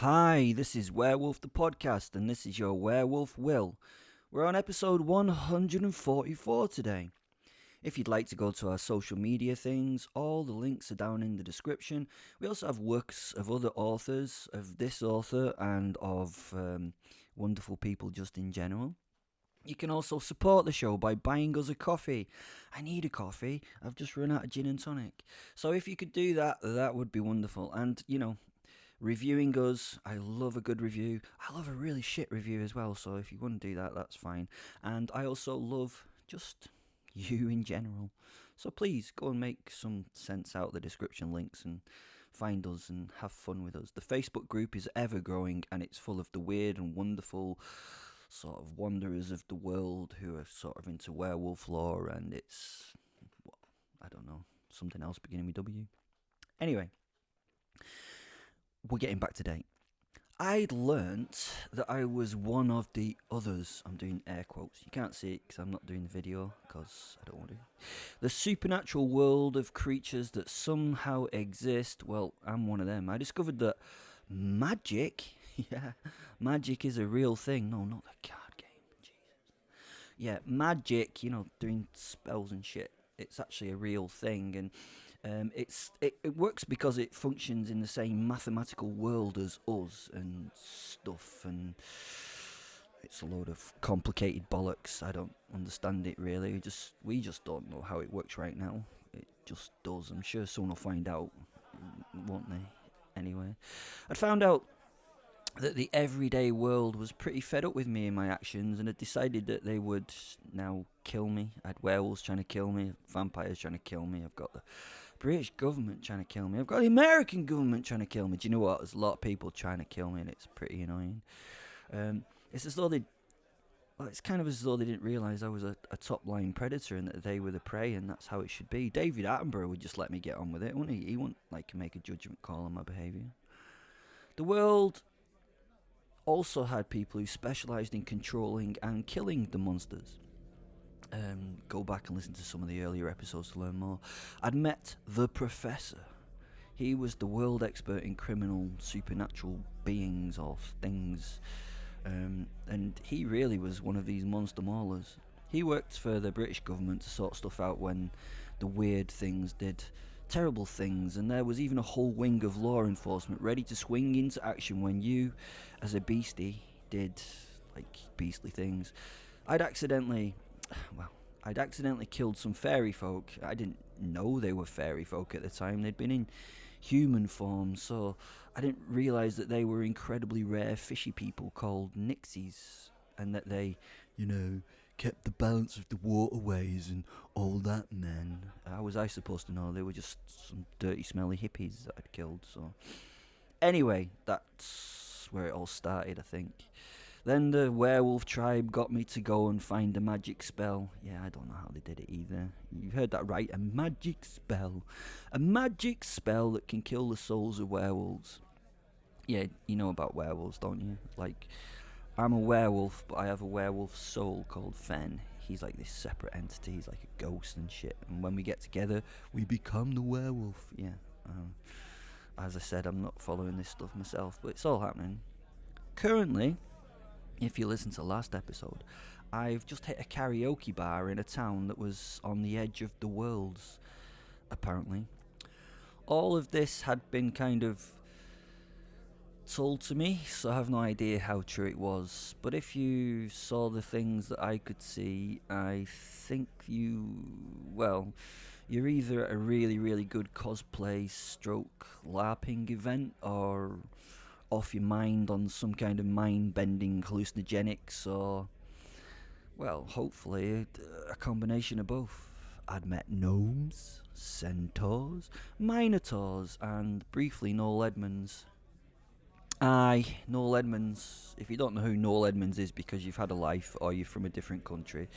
Hi, this is Werewolf the Podcast, and this is your werewolf Will. We're on episode 144 today. If you'd like to go to our social media things, all the links are down in the description. We also have works of other authors, of this author, and of wonderful people just in general. You can also support the show by buying us a coffee. I need a coffee. I've just run out of gin and tonic. So if you could do that, that would be wonderful. And, reviewing us, I love a good review. I love a really shit review as well, so if you want to do that, that's fine. And I also love just you in general. So please go and make some sense out of the description links and find us and have fun with us. The Facebook group is ever growing and it's full of the weird and wonderful sort of wanderers of the world who are sort of into werewolf lore, and it's, I don't know, something else beginning with W. Anyway, we're getting back to date. I'd learnt that I was one of the others. I'm doing air quotes. You can't see it because I'm not doing the video because I don't want to. The supernatural world of creatures that somehow exist. Well, I'm one of them. I discovered that magic, magic is a real thing. No, not the card game. Jesus. Yeah, magic, doing spells and shit. It's actually a real thing, and it works because it functions in the same mathematical world as us and stuff, and it's a load of complicated bollocks. I don't understand it really. We just don't know how it works right now. It just does. I'm sure someone will find out, won't they? Anyway, I found out that the everyday world was pretty fed up with me and my actions, and had decided that they would now kill me. I had werewolves trying to kill me, vampires trying to kill me. I've got the British government trying to kill me. I've got the American government trying to kill me. Do you know what? There's a lot of people trying to kill me, and it's pretty annoying. It's as though it's kind of as though they didn't realise I was a top-line predator and that they were the prey, and that's how it should be. David Attenborough would just let me get on with it, wouldn't he? He wouldn't make a judgment call on my behaviour. The world also had people who specialised in controlling and killing the monsters. Go back and listen to some of the earlier episodes to learn more. I'd met the Professor. He was the world expert in criminal supernatural beings or things, and he really was one of these monster maulers. He worked for the British government to sort stuff out when the weird things did terrible things, and there was even a whole wing of law enforcement ready to swing into action when you, as a beastie, did beastly things. I'd accidentally killed some fairy folk. I didn't know they were fairy folk at the time. They'd been in human form, so I didn't realise that they were incredibly rare fishy people called nixies, and that they, kept the balance of the waterways and all that, man. How was I supposed to know? They were just some dirty, smelly hippies that I'd killed, so... Anyway, that's where it all started, I think. Then the werewolf tribe got me to go and find a magic spell. Yeah, I don't know how they did it either. You heard that right, a magic spell. A magic spell that can kill the souls of werewolves. Yeah, you know about werewolves, don't you? I'm a werewolf, but I have a werewolf soul called Fen. He's like this separate entity. He's like a ghost and shit. And when we get together, we become the werewolf. Yeah. As I said, I'm not following this stuff myself, but it's all happening. Currently, if you listen to last episode, I've just hit a karaoke bar in a town that was on the edge of the worlds, apparently. All of this had been kind of told to me, so I have no idea how true it was. But if you saw the things that I could see, I think you're either at a really, really good cosplay stroke LARPing event, or off your mind on some kind of mind-bending hallucinogenics, or, hopefully a combination of both. I'd met gnomes, centaurs, minotaurs, and briefly Noel Edmonds. Aye, Noel Edmonds. If you don't know who Noel Edmonds is because you've had a life or you're from a different country,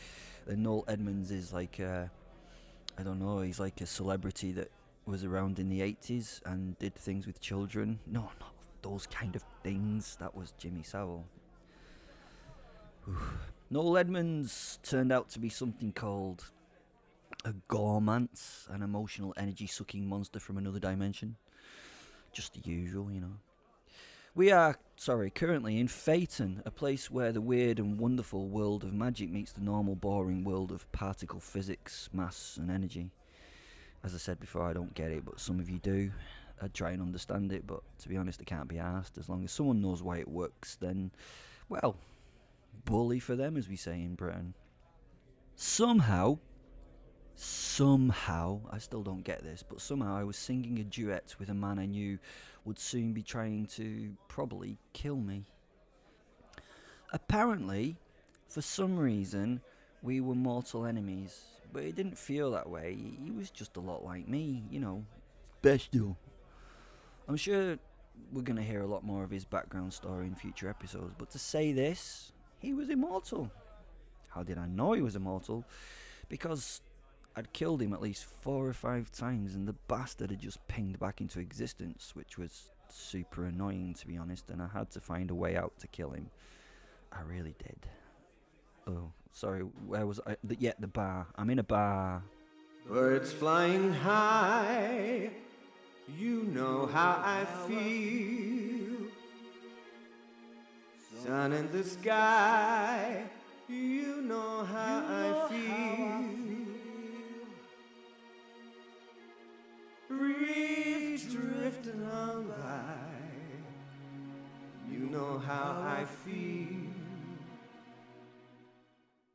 then Noel Edmonds is he's like a celebrity that was around in the 80s and did things with children. No, not those kind of things. That was Jimmy Savile. Noel Edmonds turned out to be something called a gormance, an emotional energy-sucking monster from another dimension. Just the usual, We are, currently in Phaeton, a place where the weird and wonderful world of magic meets the normal, boring world of particle physics, mass, and energy. As I said before, I don't get it, but some of you do. I try and understand it, but to be honest, I can't be asked. As long as someone knows why it works, then, well, bully for them, as we say in Britain. Somehow, I still don't get this, but somehow I was singing a duet with a man I knew would soon be trying to probably kill me. Apparently, for some reason, we were mortal enemies, but it didn't feel that way. He was just a lot like me, bestial. I'm sure we're going to hear a lot more of his background story in future episodes, but to say this, he was immortal. How did I know he was immortal? Because I'd killed him at least 4 or 5 times, and the bastard had just pinged back into existence, which was super annoying, to be honest, and I had to find a way out to kill him. I really did. Oh, sorry, where was I? The bar. I'm in a bar. Birds flying high, you know how I feel. Sun in the sky, you know how I feel. Breeze drifting on by, you know how I feel.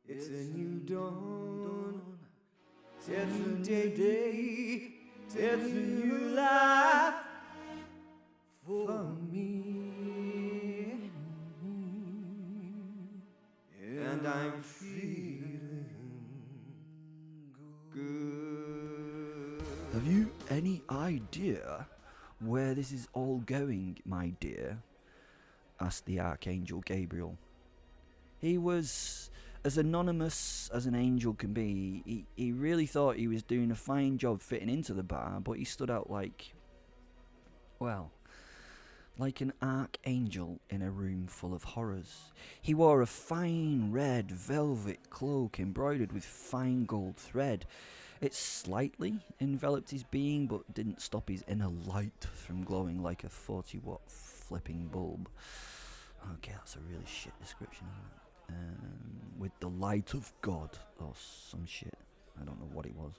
It's a new dawn, it's a new day, it's a new life for me. And I'm feeling good. Have you any idea where this is all going, my dear? Asked the Archangel Gabriel. He was as anonymous as an angel can be. He really thought he was doing a fine job fitting into the bar, but he stood out like an archangel in a room full of horrors. He wore a fine red velvet cloak embroidered with fine gold thread. It slightly enveloped his being, but didn't stop his inner light from glowing like a 40-watt flipping bulb. Okay, that's a really shit description, isn't it? With the light of God, or some shit. I don't know what it was.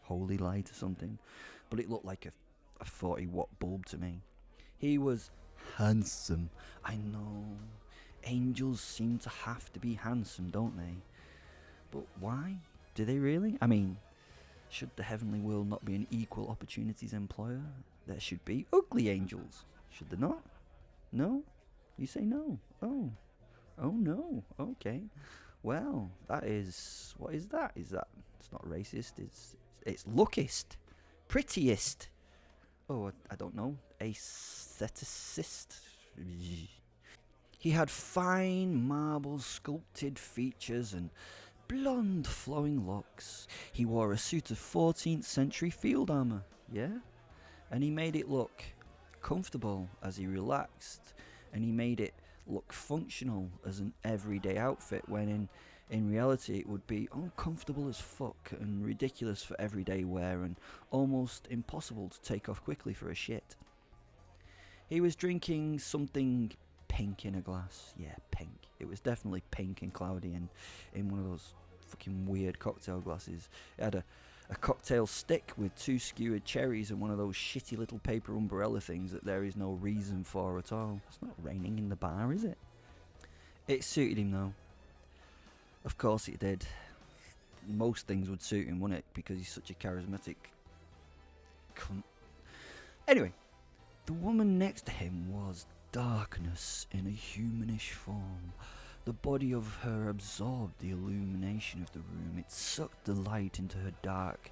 Holy light or something. But it looked like a 40-watt bulb to me. He was handsome. I know. Angels seem to have to be handsome, don't they? But why? Do they really? I mean, should the heavenly world not be an equal opportunities employer? There should be ugly angels. Should there not? No? You say no. Oh no. Okay. Well, that is... What is that? Is that... It's not racist. It's lookist. Prettiest. Oh, I don't know. Aestheticist. He had fine marble sculpted features and blonde flowing locks. He wore a suit of 14th century field armour. Yeah? And he made it look comfortable as he relaxed. And he made it look functional as an everyday outfit, when in reality it would be uncomfortable as fuck and ridiculous for everyday wear and almost impossible to take off quickly for a shit. He was drinking something pink in a glass. Yeah, pink. It was definitely pink and cloudy and in one of those fucking weird cocktail glasses. It had a cocktail stick with 2 skewered cherries and one of those shitty little paper umbrella things that there is no reason for at all. It's not raining in the bar, is it? It suited him though. Of course it did. Most things would suit him, wouldn't it? Because he's such a charismatic cunt. Anyway, the woman next to him was darkness in a humanish form. The body of her absorbed the illumination of the room. It sucked the light into her dark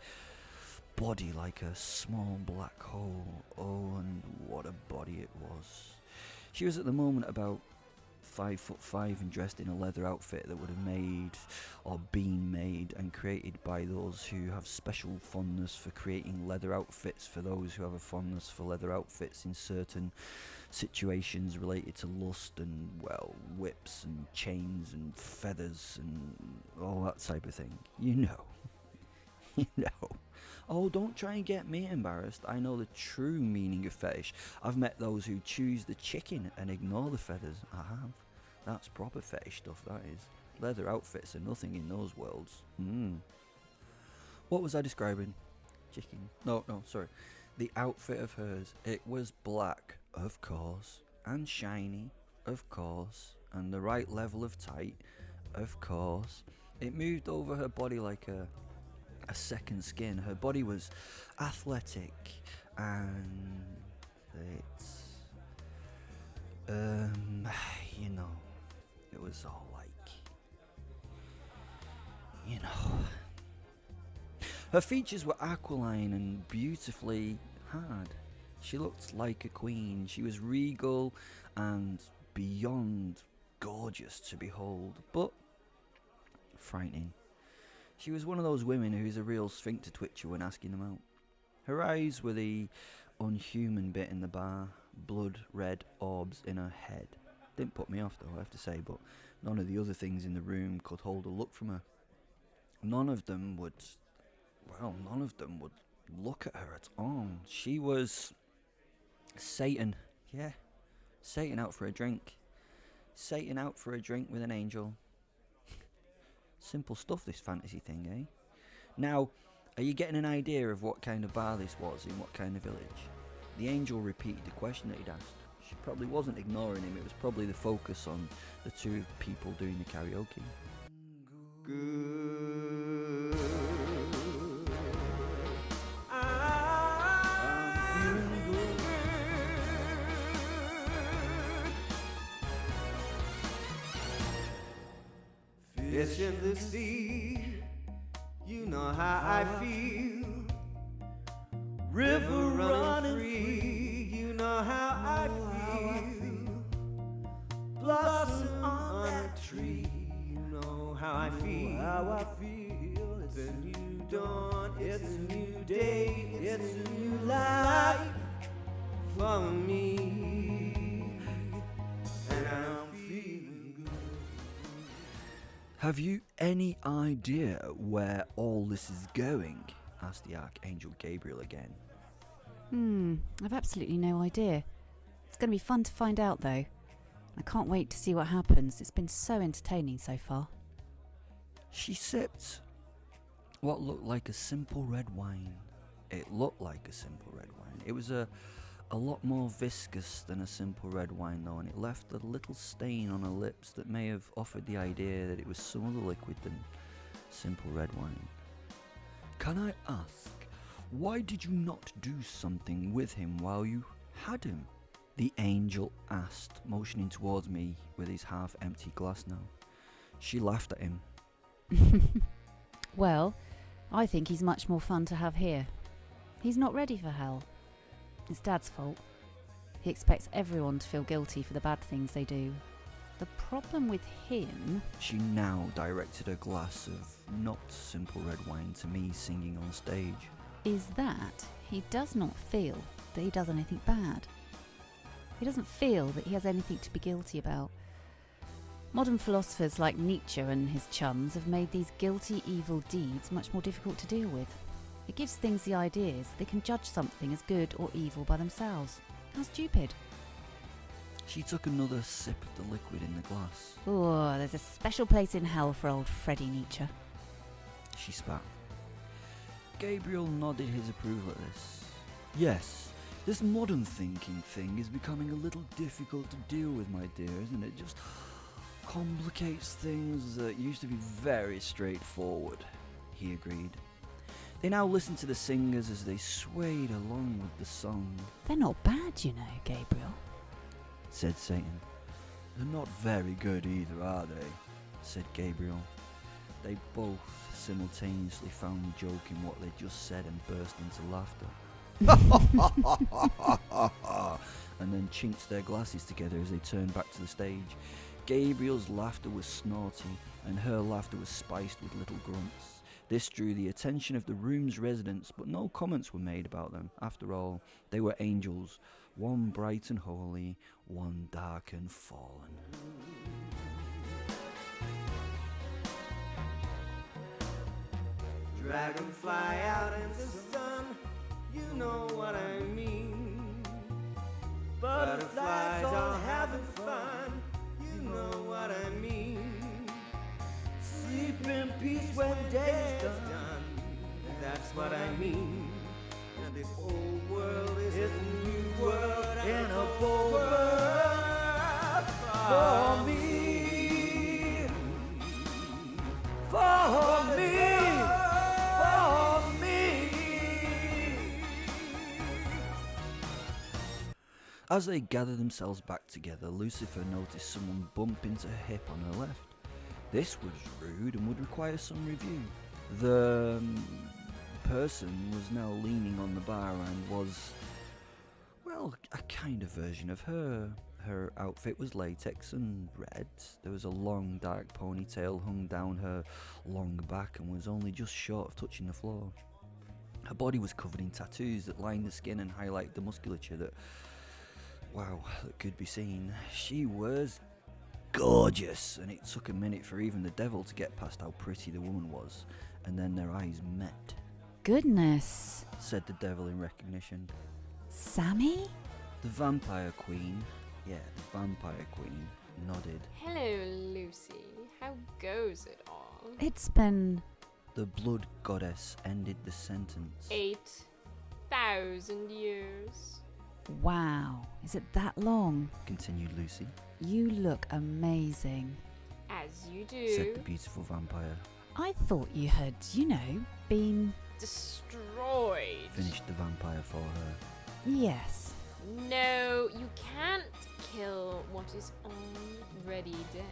body like a small black hole. Oh, and what a body it was. She was at the moment about 5'5" and dressed in a leather outfit that would have made or been made and created by those who have special fondness for creating leather outfits for those who have a fondness for leather outfits in certain situations related to lust and, well, whips and chains and feathers and all that type of thing. You know. Oh, don't try and get me embarrassed. I know the true meaning of fetish. I've met those who choose the chicken and ignore the feathers. I have. That's proper fetish stuff, that is. Leather outfits are nothing in those worlds. What was I describing? Chicken? No, sorry. The outfit of hers. It was black, of course, and shiny, of course, and the right level of tight, of course. It moved over her body like a second skin. Her body was athletic and it's you know, it was all like, you know, her features were aquiline and beautifully hard. She looked like a queen. She was regal and beyond gorgeous to behold, but frightening. She was one of those women who's a real sphincter twitcher when asking them out. Her eyes were the unhuman bit in the bar, blood red orbs in her head. Didn't put me off though, I have to say, but none of the other things in the room could hold a look from her. None of them would look at her at all. She was Satan. Yeah, Satan out for a drink. Satan out for a drink with an angel. Simple stuff, this fantasy thing, eh? Now, are you getting an idea of what kind of bar this was in what kind of village? The angel repeated the question that he'd asked. She probably wasn't ignoring him. It was probably the focus on the two people doing the karaoke. Good. Fish in the sea, you know how I feel. River running free, you know how I feel. Blossom on a tree, you know how I feel. It's a new dawn, it's a new day, it's a new life for me, and I'm feeling good. Have you any idea where all this is going? Asked the Archangel Gabriel again. I've absolutely no idea. It's going to be fun to find out though. I can't wait to see what happens. It's been so entertaining so far. She sipped what looked like a simple red wine. It looked like a simple red wine. It was a lot more viscous than a simple red wine though, and it left a little stain on her lips that may have offered the idea that it was some other liquid than simple red wine. Can I ask, why did you not do something with him while you had him? The angel asked, motioning towards me with his half-empty glass now. She laughed at him. Well, I think he's much more fun to have here. He's not ready for hell. It's Dad's fault. He expects everyone to feel guilty for the bad things they do. The problem with him... She now directed a glass of not simple red wine to me singing on stage. ...is that he does not feel that he does anything bad. He doesn't feel that he has anything to be guilty about. Modern philosophers like Nietzsche and his chums have made these guilty evil deeds much more difficult to deal with. It gives things the ideas they can judge something as good or evil by themselves. How stupid. She took another sip of the liquid in the glass. Oh, there's a special place in hell for old Freddie Nietzsche. She spat. Gabriel nodded his approval at this. Yes, this modern thinking thing is becoming a little difficult to deal with, my dear, isn't it? Just complicates things that used to be very straightforward, he agreed. They now listened to the singers as they swayed along with the song. They're not bad, you know, Gabriel, said Satan. They're not very good either, are they? Said Gabriel. They both simultaneously found the joke in what they just said and burst into laughter. And then chinked their glasses together as they turned back to the stage. Gabriel's laughter was snorty, and her laughter was spiced with little grunts. This drew the attention of the room's residents, but no comments were made about them. After all, they were angels, one bright and holy, one dark and fallen. Dragonfly out in the sun. You know what I mean. Butterflies all having fun. You know what I mean. Sleep in peace when day's done. That's what I mean. And this old world is a new world and a bold world for me. For me. For me. As they gathered themselves back together, Lucifer noticed someone bump into her hip on her left. This was rude and would require some review. The person was now leaning on the bar and was, well, a kind of version of her. Her outfit was latex and red. There was a long dark ponytail hung down her long back and was only just short of touching the floor. Her body was covered in tattoos that lined the skin and highlighted the musculature that could be seen. She was gorgeous, and it took a minute for even the devil to get past how pretty the woman was, and then their eyes met. Goodness. Said the devil in recognition. Sammy? The vampire queen, nodded. Hello, Lucy. How goes it all? It's been... The blood goddess ended the sentence. 8,000 years. Wow. Is it that long? Continued Lucy. You look amazing. As you Said the do. beautiful vampire. I thought you had, been... Destroyed. Finished the vampire for her. Yes. No, you can't kill what is already dead.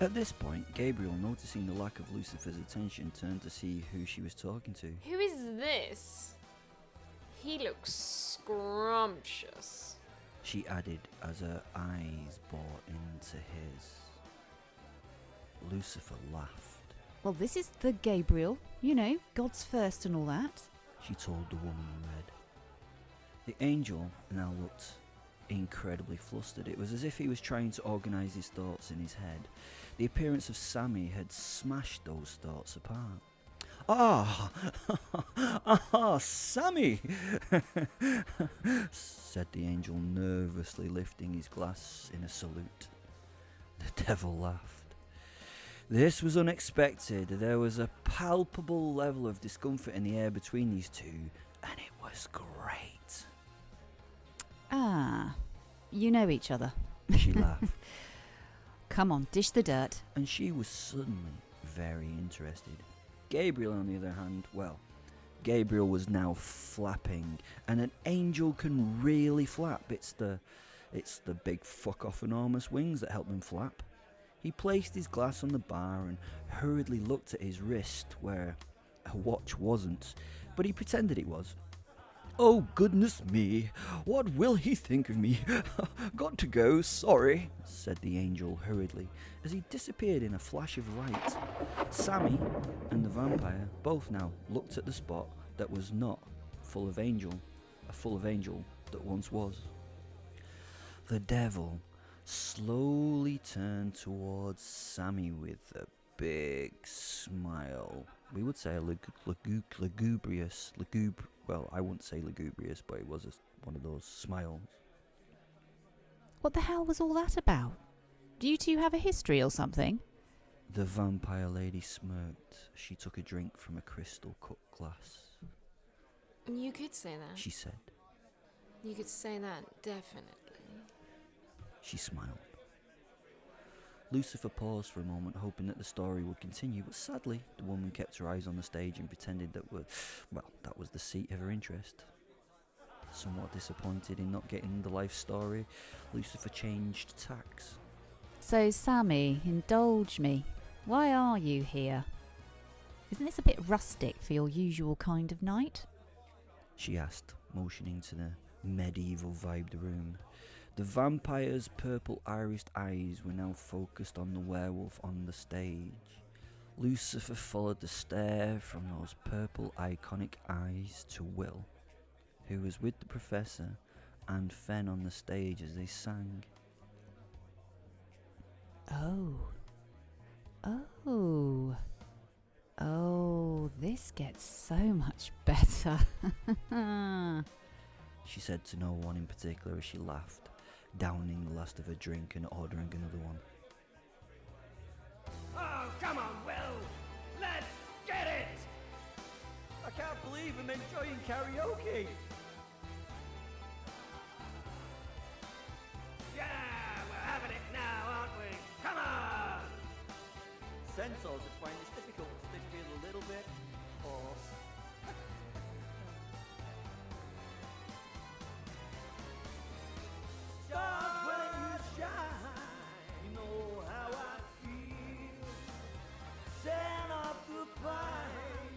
At this point, Gabriel, noticing the lack of Lucifer's attention, turned to see who she was talking to. Who is this? He looks scrumptious. She added as her eyes bore into his. Lucifer laughed. Well, this is the Gabriel. God's first and all that. She told the woman in red. The angel now looked incredibly flustered. It was as if he was trying to organise his thoughts in his head. The appearance of Sammy had smashed those thoughts apart. Sammy! said the angel, nervously lifting his glass in a salute. The devil laughed. This was unexpected. There was a palpable level of discomfort in the air between these two, and it was great. Ah, you know each other. She laughed, Come on, dish the dirt. and she was suddenly very interested. Gabriel, on the other hand, Gabriel was now flapping, and an angel can really flap. It's the big fuck-off enormous wings that help him flap. He placed his glass on the bar and hurriedly looked at his wrist, where a watch wasn't, but he pretended it was. Oh, goodness me, what will he think of me? Got to go, sorry, said the angel hurriedly, as he disappeared in a flash of light. Sammy and the vampire both now looked at the spot that was not full of angel that once was. The devil slowly turned towards Sammy with a big smile. We would say a lugubrious, I wouldn't say lugubrious, but it was one of those smiles. What the hell was all that about? Do you two have a history or something? The vampire lady smirked as she took a drink from a crystal cut glass. You could say that. She said. You could say that, definitely. She smiled. Lucifer paused for a moment, hoping that the story would continue, but sadly, the woman kept her eyes on the stage and pretended that was the seat of her interest. Somewhat disappointed in not getting the life story, Lucifer changed tacks. So, Sammy, indulge me. Why are you here? Isn't this a bit rustic for your usual kind of night? She asked, motioning to the medieval vibed room. The vampire's purple irised eyes were now focused on the werewolf on the stage. Lucifer followed the stare from those purple iconic eyes to Will, who was with the professor and Fen on the stage as they sang. Oh, this gets so much better. She said to no one in particular as she laughed, downing the last of her drink and ordering another one. Oh, come on, Will! Let's get it! I can't believe I'm enjoying karaoke! Yeah, we're having it now, aren't we? Come on! Centaurs are finding this difficult because they feel a little bit hoarse. Stars when you shine, you know how I feel. Sand off the pine,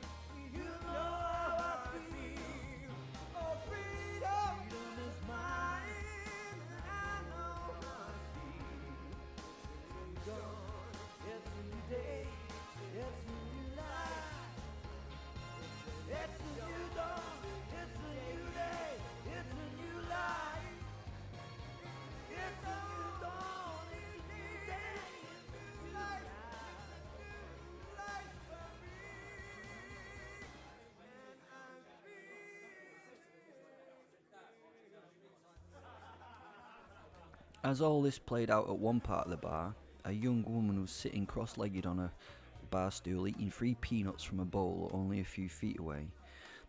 you know how I feel. Oh, freedom is mine, and I know how I feel. It's a new day, it's a new life. It's a new dawn, it's a new day, it's a new life. It's a new dawn, it's a new day, it's a new life. New life for me. And I'm free. As all this played out at one part of the bar, a young woman was sitting cross-legged on a bar stool eating 3 peanuts from a bowl only a few feet away.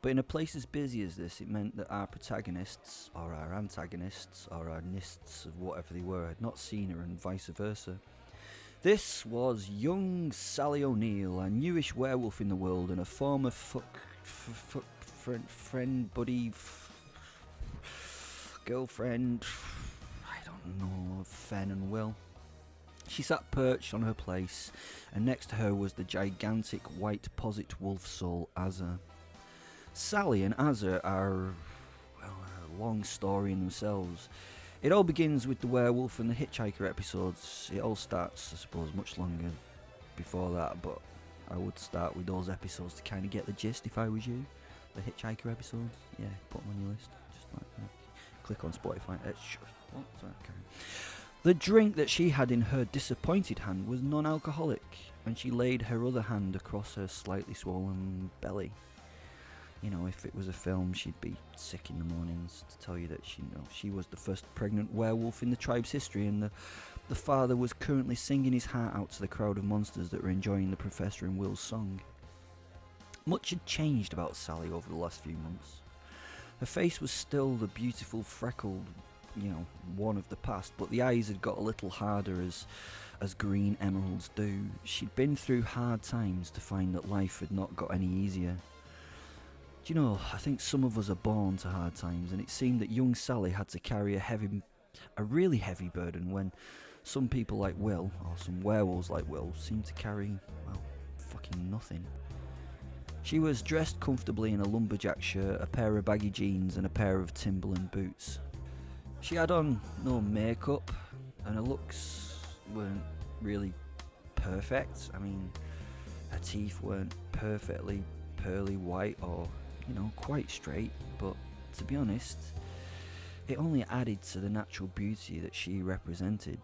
But in a place as busy as this, it meant that our protagonists, or our antagonists, or our nists of whatever they were, had not seen her and vice versa. This was young Sally O'Neill, a newish werewolf in the world and a former friend, buddy, girlfriend, I don't know, Fen and Will. She sat perched on her place, and next to her was the gigantic white posset wolf soul, Azza. Sally and Azza are, well, a long story in themselves. It all begins with the werewolf and the hitchhiker episodes. It all starts, I suppose, much longer before that, but I would start with those episodes to kind of get the gist if I was you. The hitchhiker episodes, yeah, put them on your list. Just like that. Click on Spotify. What? Sorry, okay. The drink that she had in her disappointed hand was non-alcoholic, and she laid her other hand across her slightly swollen belly. You know, if it was a film, she'd be sick in the mornings to tell you that she was the first pregnant werewolf in the tribe's history, and the father was currently singing his heart out to the crowd of monsters that were enjoying the Professor and Will's song. Much had changed about Sally over the last few months. Her face was still the beautiful freckled, one of the past, but the eyes had got a little harder as green emeralds do. She'd been through hard times to find that life had not got any easier. Do you know, I think some of us are born to hard times, and it seemed that young Sally had to carry a really heavy burden when some people like Will, or some werewolves like Will, seemed to carry, well, fucking nothing. She was dressed comfortably in a lumberjack shirt, a pair of baggy jeans, and a pair of Timberland boots. She had on no makeup, and her looks weren't really perfect. I mean, her teeth weren't perfectly pearly white or, quite straight, but to be honest, it only added to the natural beauty that she represented.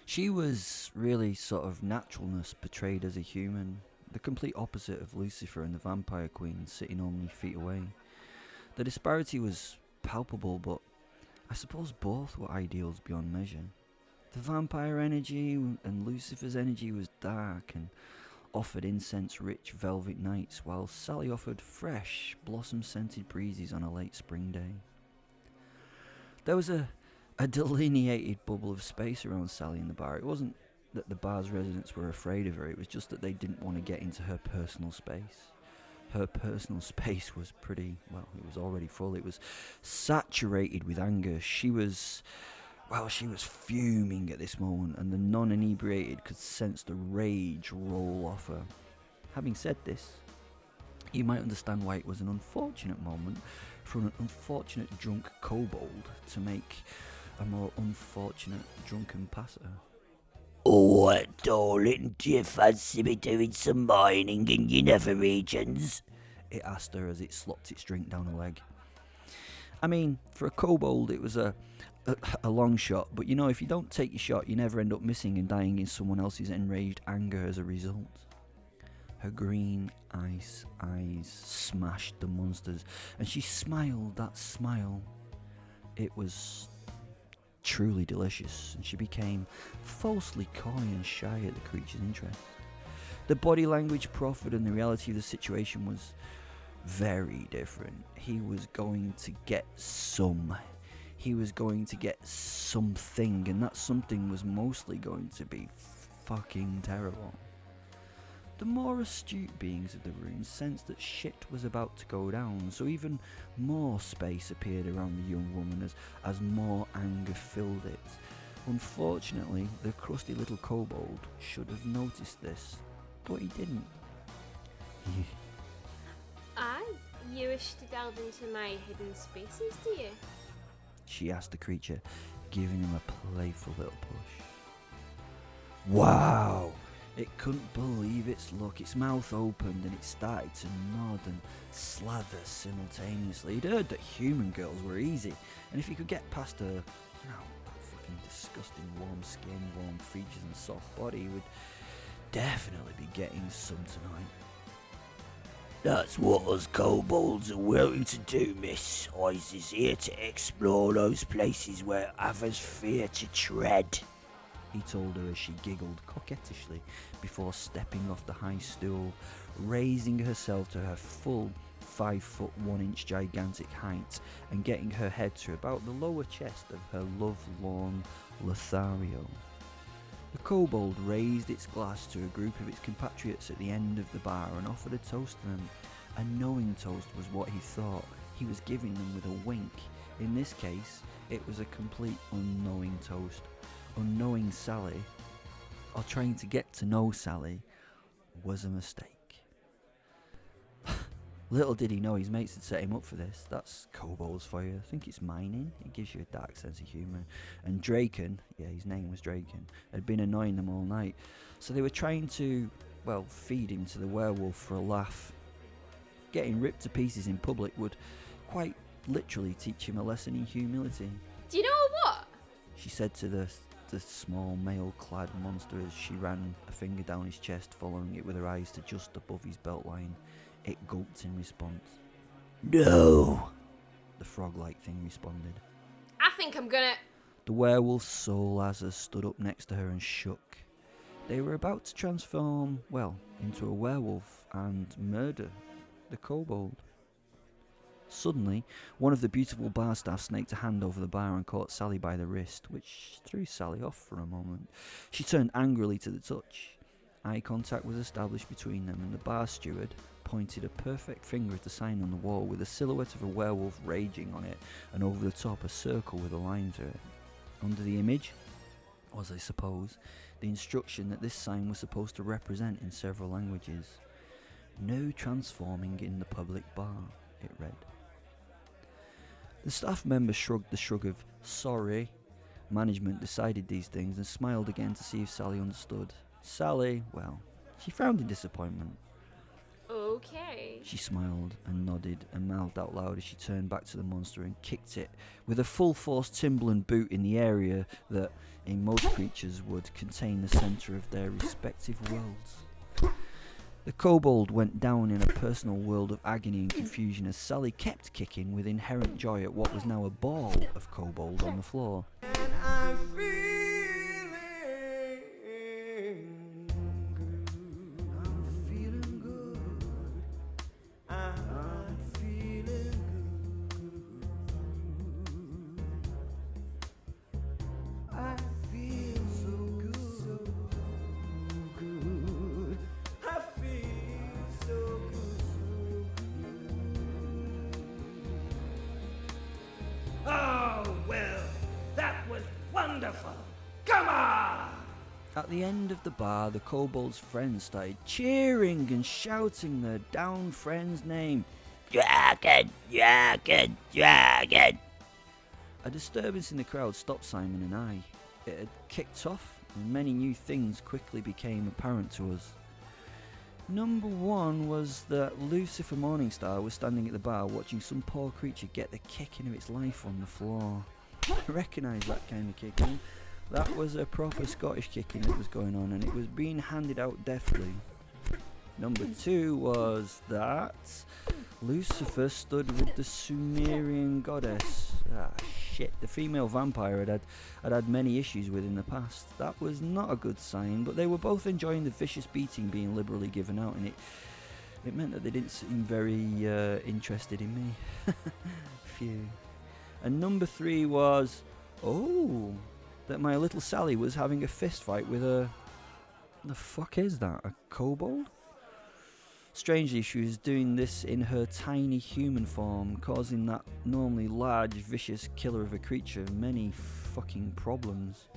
She was really sort of naturalness portrayed as a human, the complete opposite of Lucifer and the Vampire Queen sitting only feet away. The disparity was palpable, but I suppose both were ideals beyond measure. The vampire energy and Lucifer's energy was dark and offered incense-rich velvet nights, while Sally offered fresh, blossom-scented breezes on a late spring day. There was a delineated bubble of space around Sally in the bar. It wasn't that the bar's residents were afraid of her, it was just that they didn't want to get into her personal space. Her personal space was it was already full. It was saturated with anger. She was fuming at this moment, and the non-inebriated could sense the rage roll off her. Having said this, you might understand why it was an unfortunate moment for an unfortunate drunk kobold to make a more unfortunate drunken passer. Oh, what, darling, do you fancy me doing some mining in your nether regions? It asked her as it slopped its drink down her leg. I mean, for a kobold it was a long shot, but if you don't take your shot, you never end up missing and dying in someone else's enraged anger as a result. Her green ice eyes smashed the monsters, and she smiled that smile. It was truly delicious, and she became falsely coy and shy at the creature's interest. The body language proffered and the reality of the situation was very different. He was going to get some. He was going to get something, and that something was mostly going to be fucking terrible. The more astute beings of the room sensed that shit was about to go down, so even more space appeared around the young woman as more anger filled it. Unfortunately, the crusty little kobold should have noticed this, but he didn't. You wish to delve into my hidden spaces, do you? She asked the creature, giving him a playful little push. Wow! It couldn't believe its luck. Its mouth opened and it started to nod and slather simultaneously. He'd heard that human girls were easy, and if he could get past her, that fucking disgusting warm skin, warm features and soft body, he would definitely be getting some tonight. That's what us kobolds are willing to do, miss. Ours is here to explore those places where others fear to tread, he told her as she giggled coquettishly before stepping off the high stool, raising herself to her full 5'1" gigantic height and getting her head to about the lower chest of her love-lorn Lothario. The kobold raised its glass to a group of its compatriots at the end of the bar and offered a toast to them. A knowing toast was what he thought. He was giving them with a wink. In this case, it was a complete unknowing toast. Unknowing Sally, or trying to get to know Sally, was a mistake. Little did he know his mates had set him up for this. That's kobolds for you. I think it's mining. It gives you a dark sense of humour. And Draken, yeah, his name was Draken, had been annoying them all night. So they were trying to, feed him to the werewolf for a laugh. Getting ripped to pieces in public would quite literally teach him a lesson in humility. Do you know what? She said to the small male-clad monster as she ran a finger down his chest, following it with her eyes to just above his belt line. It gulped in response. No, the frog-like thing responded. I think I'm gonna... The werewolf's soul Azza stood up next to her and shook. They were about to transform, into a werewolf and murder the kobold. Suddenly, one of the beautiful bar staff snaked a hand over the bar and caught Sally by the wrist, which threw Sally off for a moment. She turned angrily to the touch. Eye contact was established between them, and the bar steward pointed a perfect finger at the sign on the wall with a silhouette of a werewolf raging on it, and over the top a circle with a line through it. Under the image was, I suppose, the instruction that this sign was supposed to represent in several languages. No transforming in the public bar, it read. The staff member shrugged the shrug of sorry. Management decided these things and smiled again to see if Sally understood. Sally, she frowned in disappointment. Okay. She smiled and nodded and mouthed out loud as she turned back to the monster and kicked it with a full-force Timberland boot in the area that, in most creatures, would contain the centre of their respective worlds. The kobold went down in a personal world of agony and confusion as Sally kept kicking with inherent joy at what was now a ball of kobold on the floor. And I'm feeling good. I'm feeling good. I feel so good. I feel so good. Oh, well, that was wonderful. Come on! At the end of the bar, the kobold's friends started cheering and shouting their downed friend's name. Dragon, dragon, dragon. A disturbance in the crowd stopped Simon and I. It had kicked off, and many new things quickly became apparent to us. Number one was that Lucifer Morningstar was standing at the bar watching some poor creature get the kicking of its life on the floor. I recognised that kind of kicking. That was a proper Scottish kicking that was going on, and it was being handed out deftly. Number 2 was that Lucifer stood with the Sumerian goddess. Ah, shit. The female vampire had had many issues with in the past. That was not a good sign, but they were both enjoying the vicious beating being liberally given out, and it meant that they didn't seem very interested in me. Phew. And number 3 was, that my little Sally was having a fist fight with the fuck is that? A kobold? Strangely, she was doing this in her tiny human form, causing that normally large, vicious killer of a creature many fucking problems.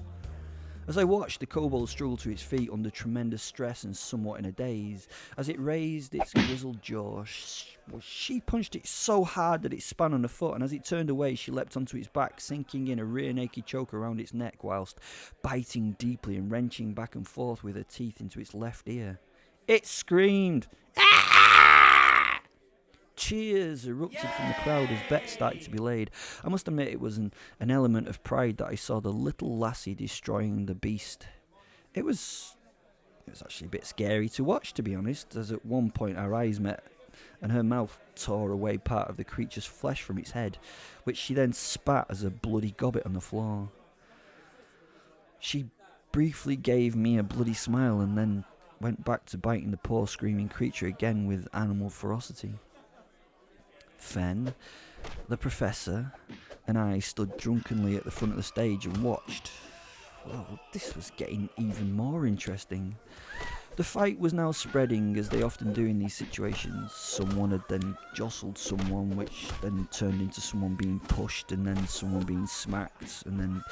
As I watched the kobold struggle to its feet under tremendous stress and somewhat in a daze, as it raised its grizzled jaw, she punched it so hard that it span on her foot, and as it turned away, she leapt onto its back, sinking in a rear naked choke around its neck whilst biting deeply and wrenching back and forth with her teeth into its left ear. It screamed. Ah! Cheers erupted from the crowd as bets started to be laid. I must admit it was an element of pride that I saw the little lassie destroying the beast. It was actually a bit scary to watch, to be honest, as at one point our eyes met and her mouth tore away part of the creature's flesh from its head, which she then spat as a bloody gobbet on the floor. She briefly gave me a bloody smile and then went back to biting the poor screaming creature again with animal ferocity. Fen, the professor, and I stood drunkenly at the front of the stage and watched. Well, this was getting even more interesting. The fight was now spreading, as they often do in these situations. Someone had then jostled someone, which then turned into someone being pushed, and then someone being smacked, and then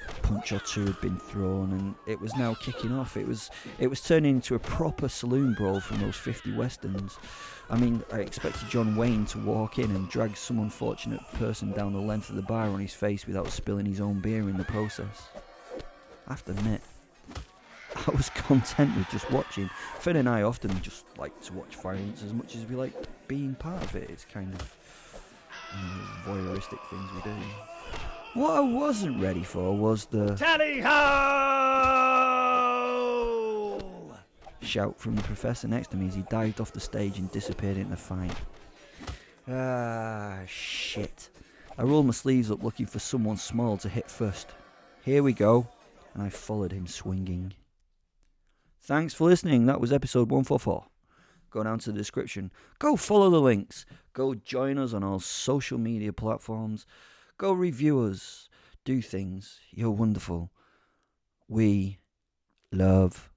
a punch or two had been thrown, and it was now kicking off. It was turning into a proper saloon brawl from those 50 westerns. I mean, I expected John Wayne to walk in and drag some unfortunate person down the length of the bar on his face without spilling his own beer in the process. I have to admit, I was content with just watching. Finn and I often just like to watch violence as much as we like being part of it. It's kind of voyeuristic things we do. What I wasn't ready for was the Tally-ho! shout from the professor next to me as he dived off the stage and disappeared into the fight. Ah, shit. I rolled my sleeves up looking for someone small to hit first. Here we go. And I followed him swinging. Thanks for listening. That was episode 144. Go down to the description. Go follow the links. Go join us on all social media platforms. Go review us. Do things. You're wonderful. We love